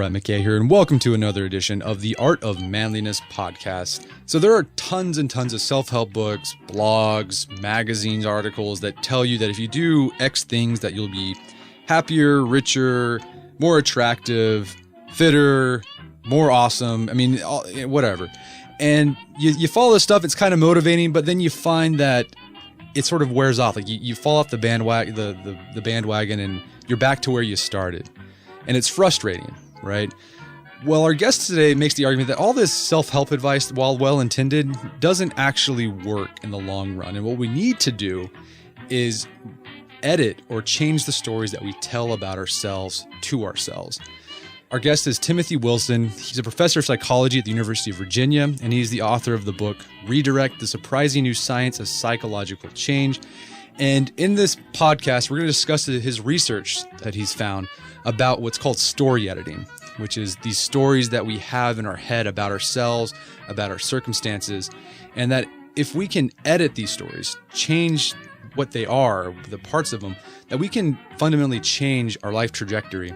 Brett McKay here, and welcome to another edition of the Art of Manliness podcast. So there are tons and tons of self-help books, blogs, magazines, articles that tell you that if you do X things that you'll be happier, richer, more attractive, fitter, more awesome. I mean, whatever. And you follow this stuff, it's kind of motivating, but then you find that it sort of wears off. Like you fall off the bandwagon, the bandwagon, and you're back to where you started. And it's frustrating, right? Well, our guest today makes the argument that all this self-help advice, while well-intended, doesn't actually work in the long run. And what we need to do is edit or change the stories that we tell about ourselves to ourselves. Our guest is Timothy Wilson. He's a professor of psychology at the University of Virginia, and he's the author of the book, Redirect, The Surprising New Science of Psychological Change. And in this podcast, we're going to discuss his research that he's found about what's called story editing, which is these stories that we have in our head about ourselves, about our circumstances, and that if we can edit these stories, change what they are, the parts of them, that we can fundamentally change our life trajectory,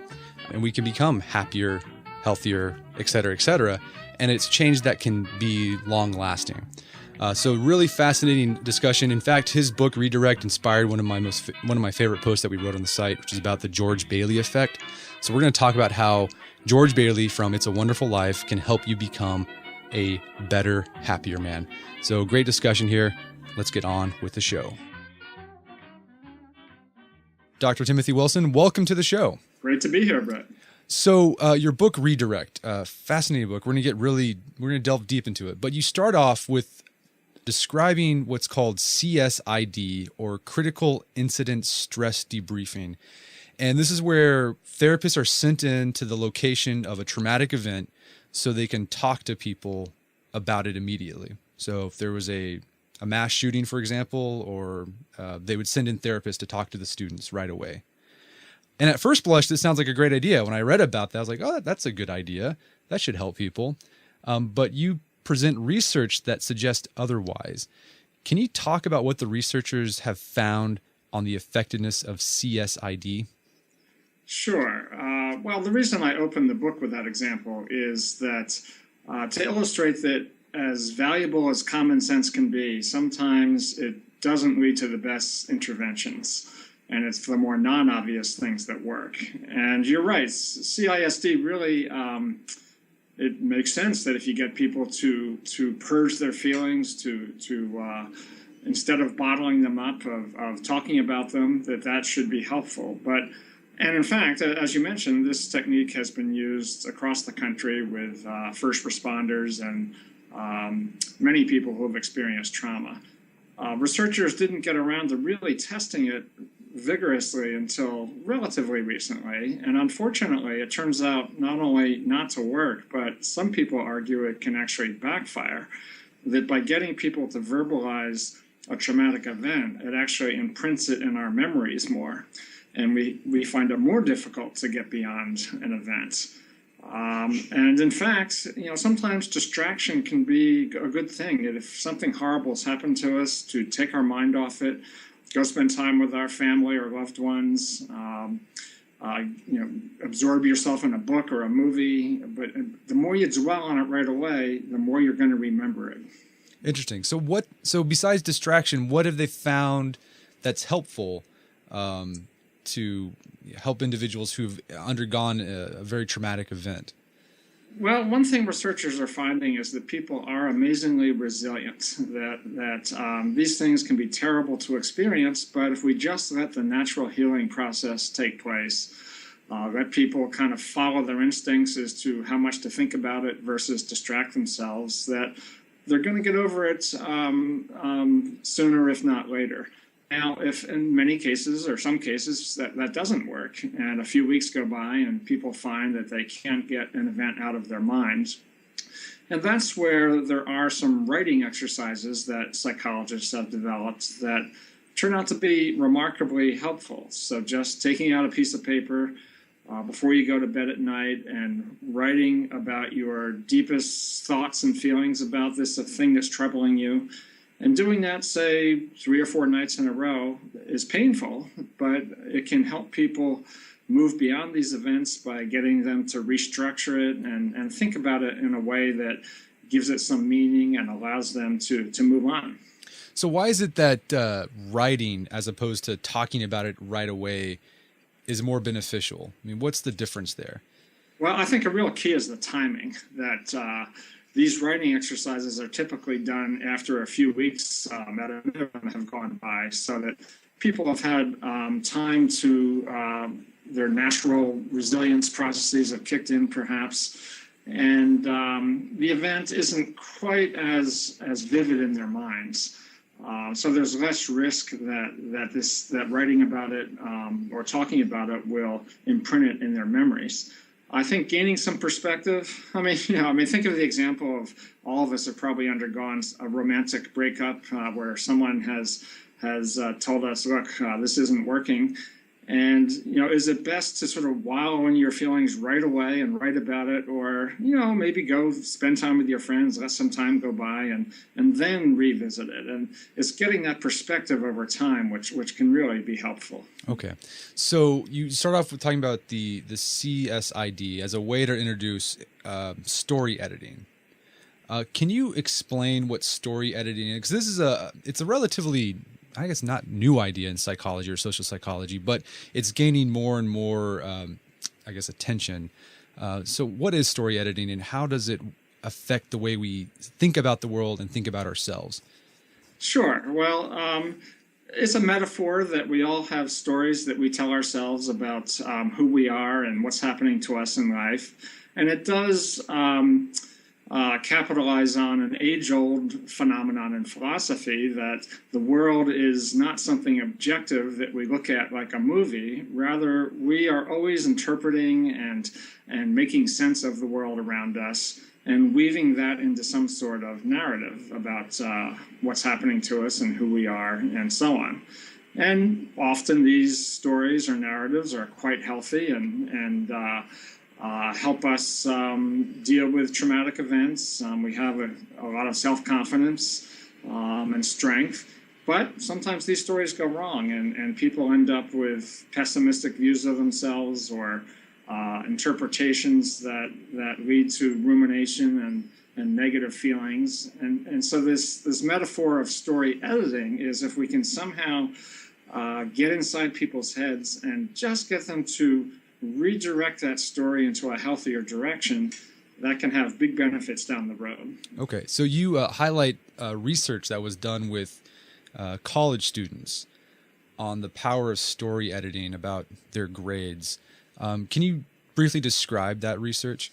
and we can become happier, healthier, et cetera, and it's change that can be long-lasting. So really fascinating discussion. In fact, his book Redirect inspired one of my favorite posts that we wrote on the site, which is about the George Bailey effect. So we're going to talk about how George Bailey from It's a Wonderful Life can help you become a better, happier man. So great discussion here. Let's get on with the show. Dr. Timothy Wilson, welcome to the show. Great to be here, Brett. So your book Redirect, fascinating book. We're going to delve deep into it. But you start off with describing what's called CSID, or Critical Incident Stress Debriefing. And this is where therapists are sent in to the location of a traumatic event so they can talk to people about it immediately. So if there was a mass shooting, for example, or they would send in therapists to talk to the students right away. And at first blush, this sounds like a great idea. When I read about that, I was like, oh, that's a good idea. That should help people. But you present research that suggests otherwise. Can you talk about what the researchers have found on the effectiveness of CSID? Sure. Well, the reason I opened the book with that example is that to illustrate that as valuable as common sense can be, sometimes it doesn't lead to the best interventions. And it's the more non-obvious things that work. And you're right, CISD really, it makes sense that if you get people to purge their feelings, to instead of bottling them up, of talking about them, that should be helpful. And in fact, as you mentioned, this technique has been used across the country with first responders and many people who have experienced trauma. Researchers didn't get around to really testing it vigorously until relatively recently, and unfortunately it turns out not only not to work, but some people argue it can actually backfire, that by getting people to verbalize a traumatic event, it actually imprints it in our memories more, and we find it more difficult to get beyond an event. And in fact, sometimes distraction can be a good thing. If something horrible has happened to us, to take our mind off it, go spend time with our family or loved ones, absorb yourself in a book or a movie. But the more you dwell on it right away, the more you're going to remember it. Interesting. So besides distraction, what have they found that's helpful to help individuals who've undergone a very traumatic event? Well, one thing researchers are finding is that people are amazingly resilient, that these things can be terrible to experience, but if we just let the natural healing process take place, let people kind of follow their instincts as to how much to think about it versus distract themselves, that they're going to get over it sooner, if not later. Now, if in many cases or some cases that doesn't work, and a few weeks go by and people find that they can't get an event out of their minds, and that's where there are some writing exercises that psychologists have developed that turn out to be remarkably helpful. So just taking out a piece of paper before you go to bed at night and writing about your deepest thoughts and feelings about this thing that's troubling you. And doing that, say, 3 or 4 nights in a row is painful, but it can help people move beyond these events by getting them to restructure it and think about it in a way that gives it some meaning and allows them to move on. So why is it that writing, as opposed to talking about it right away, is more beneficial? I mean, what's the difference there? Well, I think a real key is the timing, that these writing exercises are typically done after a few weeks at a minimum have gone by, so that people have had time to, their natural resilience processes have kicked in perhaps, and the event isn't quite as vivid in their minds. So there's less risk that writing about it or talking about it will imprint it in their memories. I think gaining some perspective. Think of the example of all of us have probably undergone a romantic breakup where someone has told us, "Look, this isn't working." And, is it best to sort of wallow in your feelings right away and write about it, or, maybe go spend time with your friends, let some time go by and then revisit it? And it's getting that perspective over time, which can really be helpful. Okay. So you start off with talking about the CSID as a way to introduce story editing. Can you explain what story editing is? Because it's a relatively, I guess, not new idea in psychology or social psychology, but it's gaining more and more, attention. So what is story editing, and how does it affect the way we think about the world and think about ourselves? Sure. Well, it's a metaphor that we all have stories that we tell ourselves about who we are and what's happening to us in life. And it does capitalize on an age-old phenomenon in philosophy, that the world is not something objective that we look at like a movie. Rather, we are always interpreting and making sense of the world around us and weaving that into some sort of narrative about what's happening to us and who we are and so on. And often these stories or narratives are quite healthy and help us deal with traumatic events. We have a lot of self-confidence and strength, but sometimes these stories go wrong and people end up with pessimistic views of themselves or interpretations that lead to rumination and negative feelings. And so this metaphor of story editing is if we can somehow get inside people's heads and just get them to redirect that story into a healthier direction, that can have big benefits down the road. Okay, so you highlight research that was done with college students on the power of story editing about their grades. Can you briefly describe that research?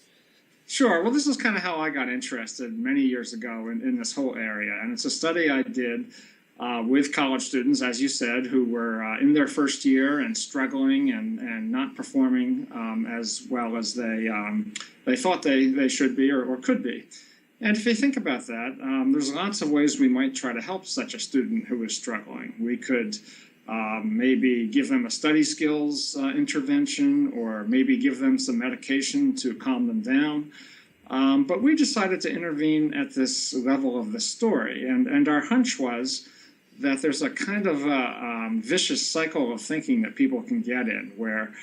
Sure. Well, this is kind of how I got interested many years ago in this whole area. And it's a study I did with college students, as you said, who were in their first year and struggling and not performing as well as they thought they should be or could be. And if you think about that, there's lots of ways we might try to help such a student who is struggling. We could maybe give them a study skills intervention, or maybe give them some medication to calm them down. But we decided to intervene at this level of the story. And our hunch was that there's a kind of a vicious cycle of thinking that people can get in, where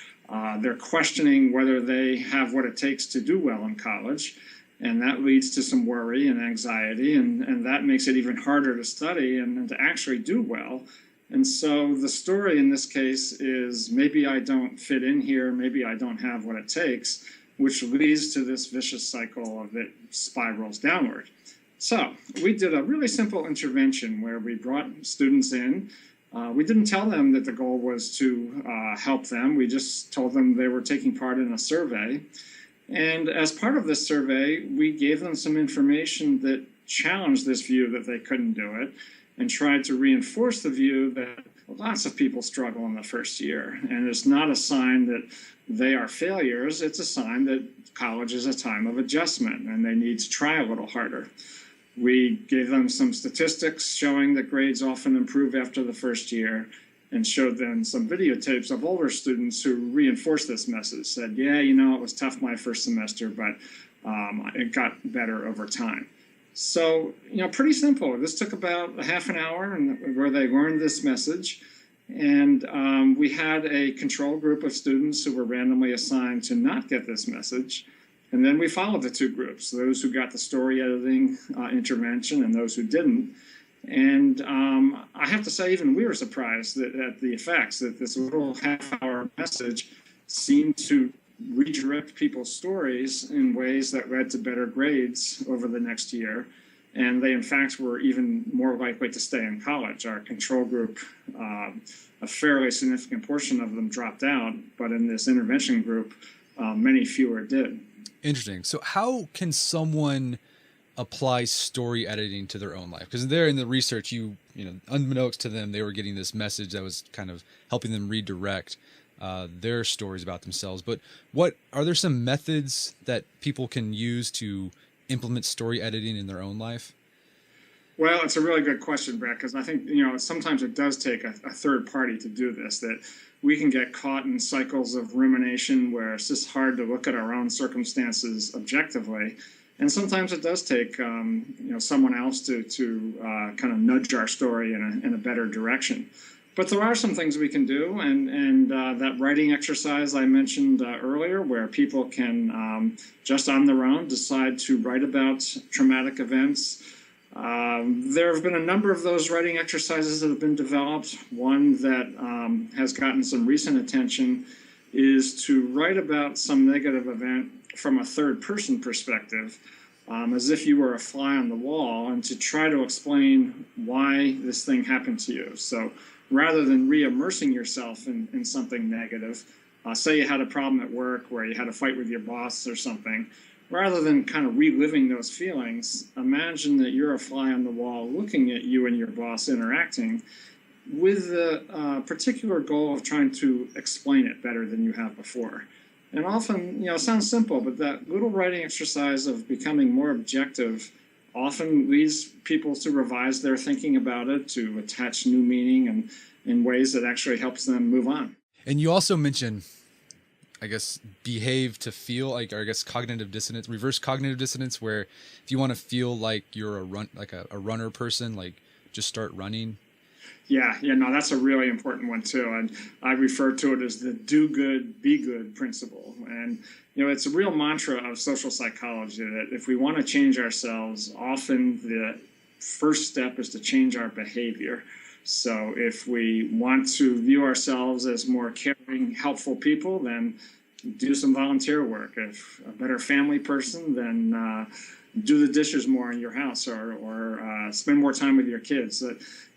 they're questioning whether they have what it takes to do well in college. And that leads to some worry and anxiety, and that makes it even harder to study and to actually do well. And so the story in this case is, maybe I don't fit in here, maybe I don't have what it takes, which leads to this vicious cycle of it spirals downward. So we did a really simple intervention where we brought students in. We didn't tell them that the goal was to help them. We just told them they were taking part in a survey. And as part of this survey, we gave them some information that challenged this view that they couldn't do it, and tried to reinforce the view that lots of people struggle in the first year. And it's not a sign that they are failures. It's a sign that college is a time of adjustment and they need to try a little harder. We gave them some statistics showing that grades often improve after the first year, and showed them some videotapes of older students who reinforced this message, said, yeah, it was tough my first semester, but it got better over time. So, pretty simple. This took about a half an hour where they learned this message. And we had a control group of students who were randomly assigned to not get this message. And then we followed the two groups, those who got the story editing intervention and those who didn't. And I have to say, even we were surprised at the effects, that this little half-hour message seemed to redirect people's stories in ways that led to better grades over the next year. And they, in fact, were even more likely to stay in college. Our control group, a fairly significant portion of them dropped out, but in this intervention group, many fewer did. Interesting. So how can someone apply story editing to their own life? Because there in the research, unbeknownst to them, they were getting this message that was kind of helping them redirect their stories about themselves. But what are there some methods that people can use to implement story editing in their own life? Well, it's a really good question, Brett, because I think, sometimes it does take a third party to do this, that we can get caught in cycles of rumination where it's just hard to look at our own circumstances objectively. And sometimes it does take, someone else to kind of nudge our story in a better direction. But there are some things we can do, and that writing exercise I mentioned earlier, where people can just on their own decide to write about traumatic events. There have been a number of those writing exercises that have been developed. One that has gotten some recent attention is to write about some negative event from a third-person perspective, as if you were a fly on the wall, and to try to explain why this thing happened to you. So rather than re-immersing yourself in something negative, say you had a problem at work where you had a fight with your boss or something, rather than kind of reliving those feelings, imagine that you're a fly on the wall looking at you and your boss interacting with the particular goal of trying to explain it better than you have before. And often, it sounds simple, but that little writing exercise of becoming more objective often leads people to revise their thinking about it, to attach new meaning and in ways that actually helps them move on. And you also mentioned, I guess, behave to feel, cognitive dissonance, reverse cognitive dissonance, where if you want to feel like you're a runner person, just start running. Yeah, that's a really important one too. And I refer to it as the do good, be good principle. And, it's a real mantra of social psychology that if we want to change ourselves, often the first step is to change our behavior. So if we want to view ourselves as more caring, helpful people, then do some volunteer work. If a better family person, then do the dishes more in your house or spend more time with your kids.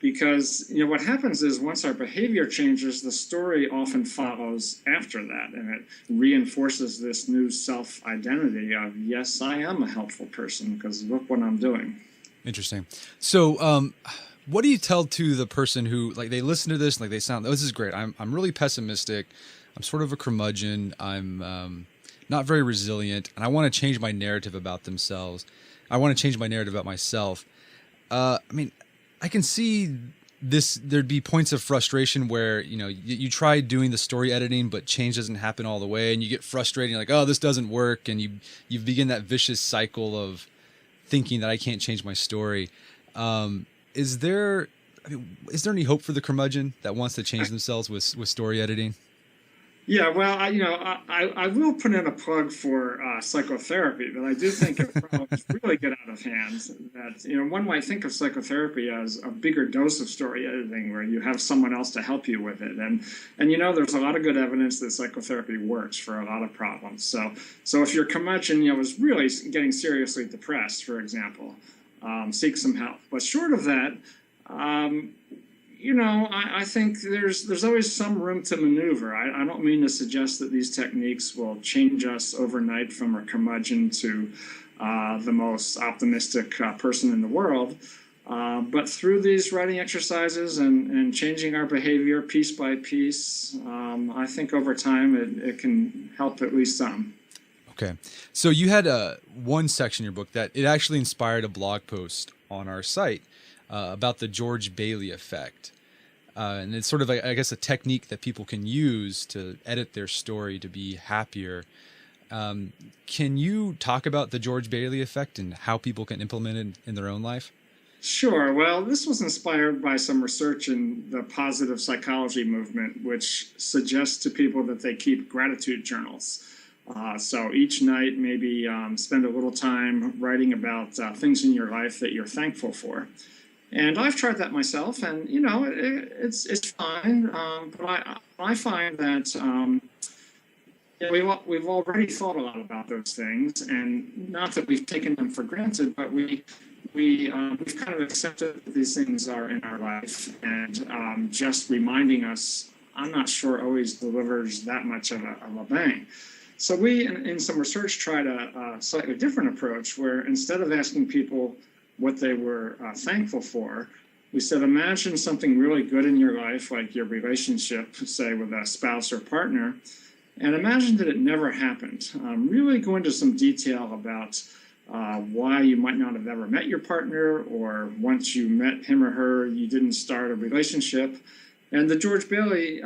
Because what happens is once our behavior changes, the story often follows after that, and it reinforces this new self-identity of, yes, I am a helpful person because look what I'm doing. Interesting. So what do you tell to the person who, they listen to this and they sound, oh, this is great. I'm really pessimistic. I'm sort of a curmudgeon. I'm not very resilient, and I want to change my narrative about themselves. I want to change my narrative about myself. I can see this. There'd be points of frustration where, you try doing the story editing, but change doesn't happen all the way, and you get frustrated. You're like, oh, this doesn't work, and you begin that vicious cycle of thinking that I can't change my story. Is there any hope for the curmudgeon that wants to change themselves with story editing? Yeah, well, I will put in a plug for psychotherapy, but I do think if problems really get out of hand, that one might think of psychotherapy as a bigger dose of story editing, where you have someone else to help you with it, and there's a lot of good evidence that psychotherapy works for a lot of problems. So if your curmudgeon was really getting seriously depressed, for example, seek some help. But short of that, I think there's always some room to maneuver. I don't mean to suggest that these techniques will change us overnight from a curmudgeon to the most optimistic person in the world. But through these writing exercises and changing our behavior piece by piece, I think over time it can help at least some. Okay. So you had one section in your book that it actually inspired a blog post on our site about the George Bailey effect. And it's sort of, I guess, a technique that people can use to edit their story to be happier. Can you talk about the George Bailey effect and how people can implement it in their own life? Sure. Well, this was inspired by some research in the positive psychology movement, which suggests to people that they keep gratitude journals. So each night, maybe spend a little time writing about things in your life that you're thankful for. And I've tried that myself, and it's fine. But I find that we've already thought a lot about those things, and not that we've taken them for granted, but we've kind of accepted that these things are in our life, and just reminding us, I'm not sure always delivers that much of a bang. So we, in some research, tried a slightly different approach where instead of asking people what they were thankful for, we said, imagine something really good in your life, like your relationship, say, with a spouse or partner, and imagine that it never happened. Really go into some detail about why you might not have ever met your partner, or once you met him or her, you didn't start a relationship. And the George Bailey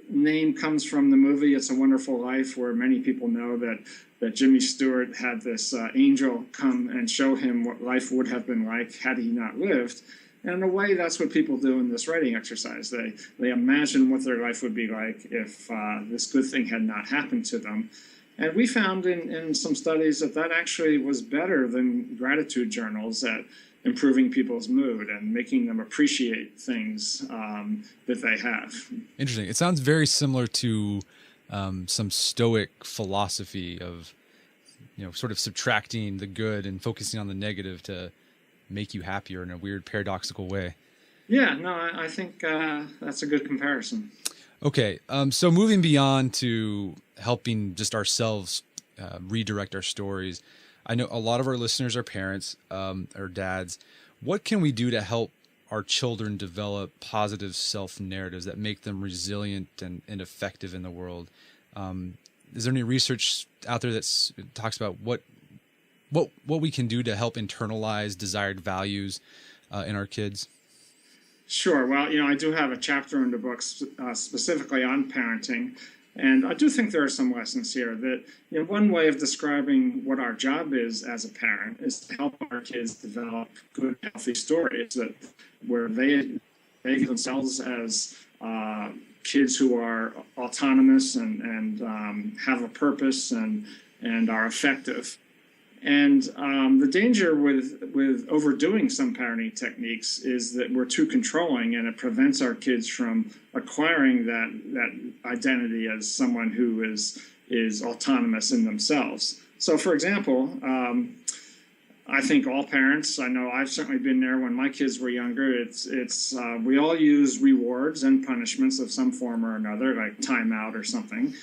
name comes from the movie It's a Wonderful Life, where many people know that Jimmy Stewart had this angel come and show him what life would have been like had he not lived. And in a way, that's what people do in this writing exercise. They imagine what their life would be like if this good thing had not happened to them. And we found in some studies that actually was better than gratitude journals at improving people's mood and making them appreciate things that they have. Interesting. It sounds very similar to some Stoic philosophy of, sort of subtracting the good and focusing on the negative to make you happier in a weird paradoxical way. Yeah, no, I think that's a good comparison. Okay, so moving beyond to helping just ourselves redirect our stories, I know a lot of our listeners are parents or dads. What can we do to help our children develop positive self-narratives that make them resilient and effective in the world? Is there any research out there that talks about what we can do to help internalize desired values in our kids? Sure. Well, I do have a chapter in the book specifically on parenting, and I do think there are some lessons here that, one way of describing what our job is as a parent is to help our kids develop good, healthy stories where they themselves as kids who are autonomous and have a purpose and are effective. And the danger with overdoing some parenting techniques is that we're too controlling, and it prevents our kids from acquiring that identity as someone who is autonomous in themselves. So, for example, I think all parents, I know I've certainly been there when my kids were younger, it's we all use rewards and punishments of some form or another, like timeout or something.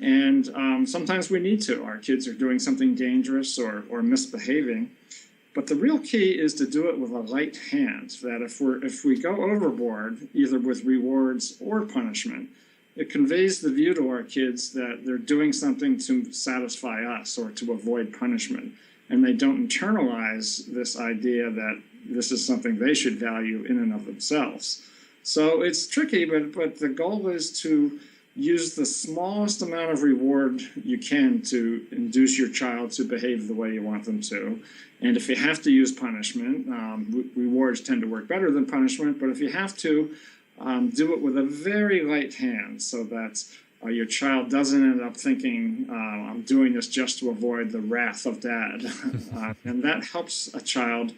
And sometimes we need to. Our kids are doing something dangerous or misbehaving. But the real key is to do it with a light hand, that if we go overboard, either with rewards or punishment, it conveys the view to our kids that they're doing something to satisfy us or to avoid punishment. And they don't internalize this idea that this is something they should value in and of themselves. So it's tricky, but the goal is to use the smallest amount of reward you can to induce your child to behave the way you want them to. And if you have to use punishment, rewards tend to work better than punishment, but if you have to, do it with a very light hand so that your child doesn't end up thinking, I'm doing this just to avoid the wrath of dad. And that helps a child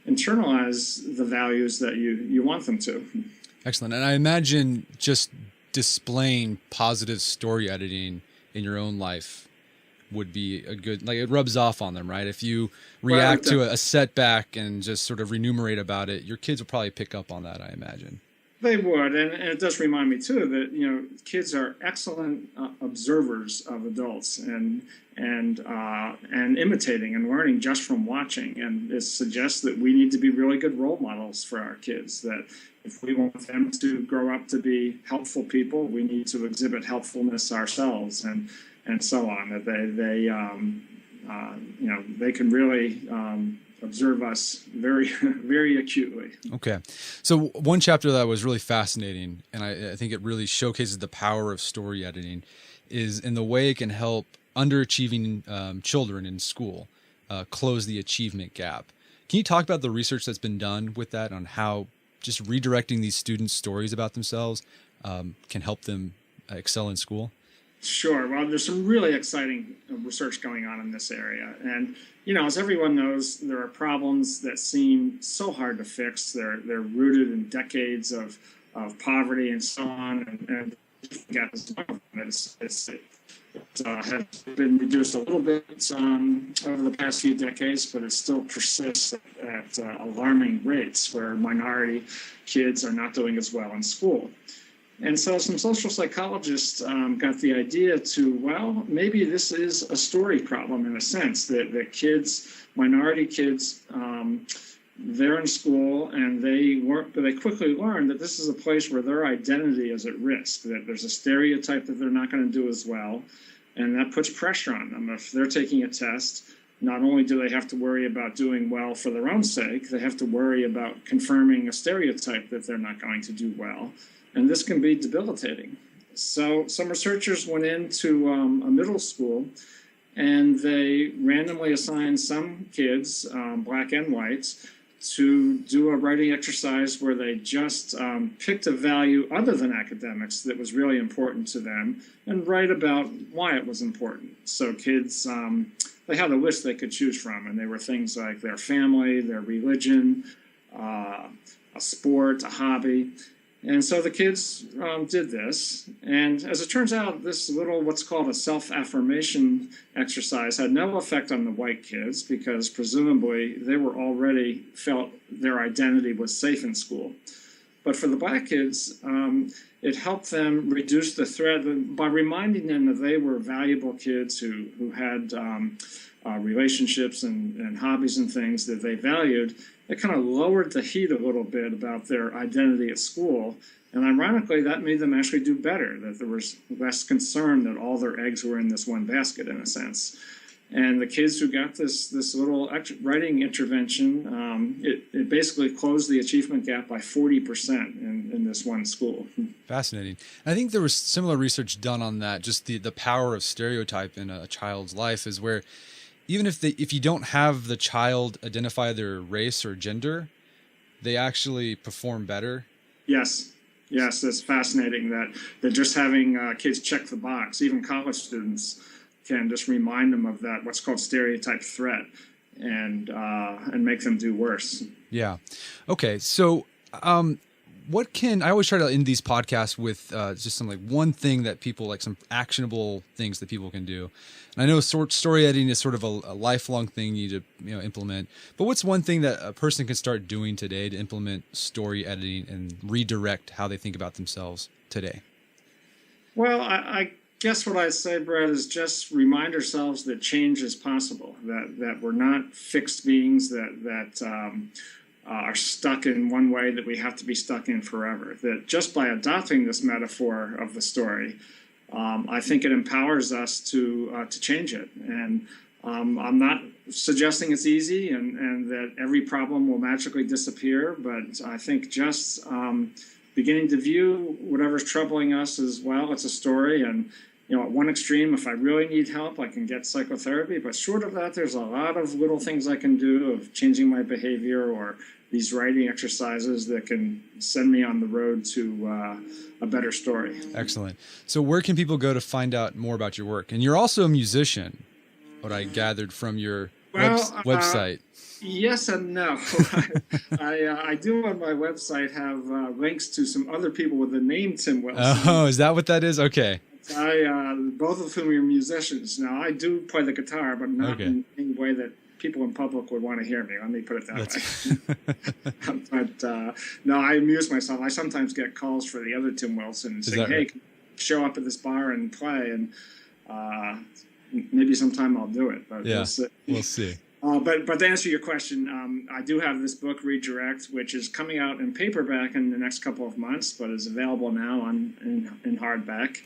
internalize the values that you want them to. Excellent. And I imagine just displaying positive story editing in your own life would be a good, like, it rubs off on them, right? If you react to a setback and just sort of remunerate about it, your kids will probably pick up on that, I imagine. They would, and it does remind me too that kids are excellent observers of adults and imitating and learning just from watching. And it suggests that we need to be really good role models for our kids. That if we want them to grow up to be helpful people, we need to exhibit helpfulness ourselves, and so on. That they can really observe us very, very acutely. Okay. So one chapter that was really fascinating, and I think it really showcases the power of story editing, is in the way it can help underachieving children in school close the achievement gap. Can you talk about the research that's been done with that on how just redirecting these students' stories about themselves can help them excel in school? Sure. Well, there's some really exciting research going on in this area. And, as everyone knows, there are problems that seem so hard to fix. They're rooted in decades of poverty and so on. And it has been reduced a little bit over the past few decades, but it still persists at alarming rates where minority kids are not doing as well in school. And so some social psychologists got the idea maybe this is a story problem in a sense, that kids, minority kids, they're in school and they quickly learn that this is a place where their identity is at risk, that there's a stereotype that they're not going to do as well, and that puts pressure on them. If they're taking a test, not only do they have to worry about doing well for their own sake, they have to worry about confirming a stereotype that they're not going to do well. And this can be debilitating. So some researchers went into a middle school and they randomly assigned some kids, black and whites, to do a writing exercise where they just picked a value other than academics that was really important to them and write about why it was important. So kids, they had a list they could choose from, and they were things like their family, their religion, a sport, a hobby. And so the kids did this, and as it turns out, this little what's called a self-affirmation exercise had no effect on the white kids because presumably they were already felt their identity was safe in school. But for the black kids, it helped them reduce the threat by reminding them that they were valuable kids who had relationships and hobbies and things that they valued. It kind of lowered the heat a little bit about their identity at school. And ironically, that made them actually do better, that there was less concern that all their eggs were in this one basket, in a sense. And the kids who got this little writing intervention, it basically closed the achievement gap by 40% in this one school. Fascinating. I think there was similar research done on that, just the power of stereotype in a child's life is where even if you don't have the child identify their race or gender, they actually perform better. Yes, that's fascinating that just having kids check the box, even college students, can just remind them of that what's called stereotype threat and make them do worse. Yeah. Okay. So I always try to end these podcasts with just some one thing that people some actionable things that people can do. And I know story editing is sort of a lifelong thing you need to implement. But what's one thing that a person can start doing today to implement story editing and redirect how they think about themselves today? Well, I guess what I'd say, Brett, is just remind ourselves that change is possible, that we're not fixed beings, that are stuck in one way that we have to be stuck in forever. That just by adopting this metaphor of the story, I think it empowers us to change it. And I'm not suggesting it's easy and that every problem will magically disappear, but I think just beginning to view whatever's troubling us as, it's a story. And at one extreme, if I really need help, I can get psychotherapy. But short of that, there's a lot of little things I can do of changing my behavior or these writing exercises that can send me on the road to a better story. Excellent. So where can people go to find out more about your work? And you're also a musician, what I gathered from your website. Yes and no. I do on my website have links to some other people with the name Tim Wilson. Oh, is that what that is? Okay. Both of whom are musicians. Now, I do play the guitar, but not in any way that people in public would want to hear me. Let me put it that way. But no, I amuse myself. I sometimes get calls for the other Tim Wilson saying, hey, show up at this bar and play. And maybe sometime I'll do it. But we'll see. But to answer your question, I do have this book, Redirect, which is coming out in paperback in the next couple of months, but is available now in hardback.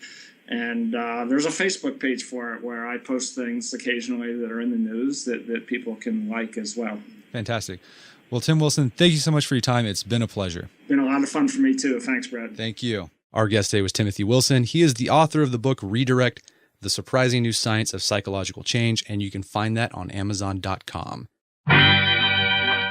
And there's a Facebook page for it where I post things occasionally that are in the news that people can like as well. Fantastic. Well, Tim Wilson, thank you so much for your time. It's been a pleasure. Been a lot of fun for me, too. Thanks, Brad. Thank you. Our guest today was Timothy Wilson. He is the author of the book Redirect, The Surprising New Science of Psychological Change, and you can find that on Amazon.com.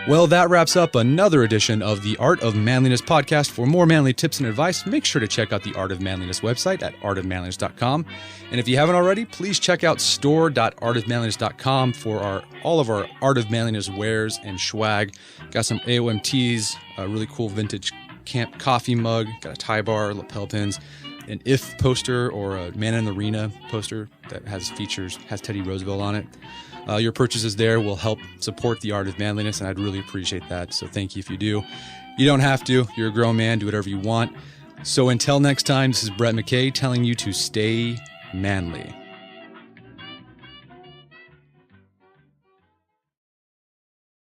Well, that wraps up another edition of the Art of Manliness podcast. For more manly tips and advice, make sure to check out the Art of Manliness website at artofmanliness.com. And if you haven't already, please check out store.artofmanliness.com for all of our Art of Manliness wares and swag. Got some AOM tees, a really cool vintage camp coffee mug, got a tie bar, lapel pins, an If poster or a Man in the Arena poster that has Teddy Roosevelt on it. Your purchases there will help support the Art of Manliness, and I'd really appreciate that. So thank you if you do. You don't have to. You're a grown man. Do whatever you want. So until next time, this is Brett McKay telling you to stay manly.